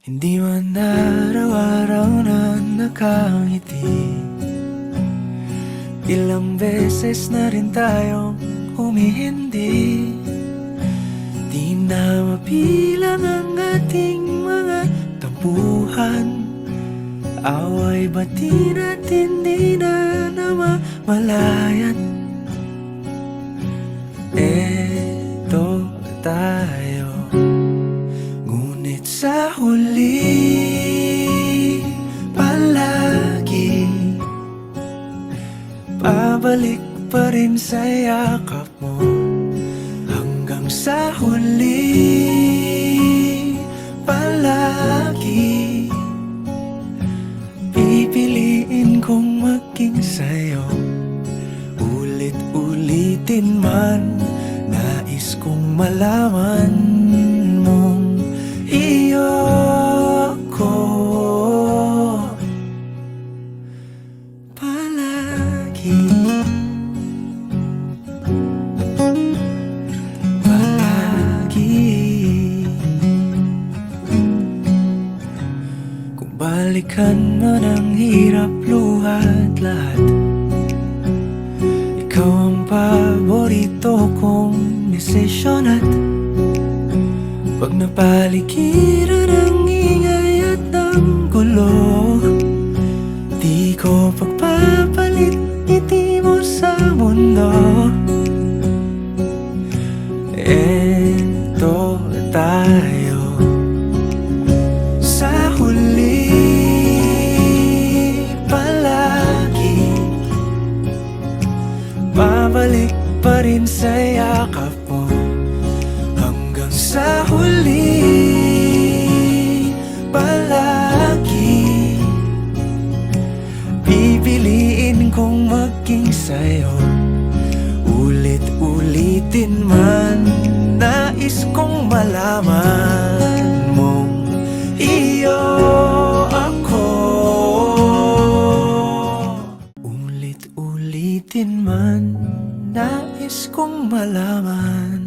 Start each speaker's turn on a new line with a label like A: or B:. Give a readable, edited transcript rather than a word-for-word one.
A: Hindi man araw-araw na nakangiti. Ilang beses na rin tayong humihindi. Di na mapilang ang ating mga tampuhan. Away bati natin di na namamalayan. Eto tayo, ngunit sa huli palagi pabalik pa rin sa yakap mo. Hanggang sa huli palagi pipiliin kong maging sa'yo. Ulit-ulitin man, nais kong malaman mong iyo ko palagi. Palagi. Kung balikan man ang hirap, luhat lahat, ikaw ang paborito kong desisyon. At pag napaligiran ang ingay at ng gulo, di ko pagpapalit ngiti mo sa mundo. Eto tayo, sa huli palagi babalik pa rin sa yakap mo. Hanggang sa huli palagi pipiliin kong maging sa'yo. Ulit-ulitin man, nais kong malaman mong iyo ako. Ulit-ulitin man, nais kong malaman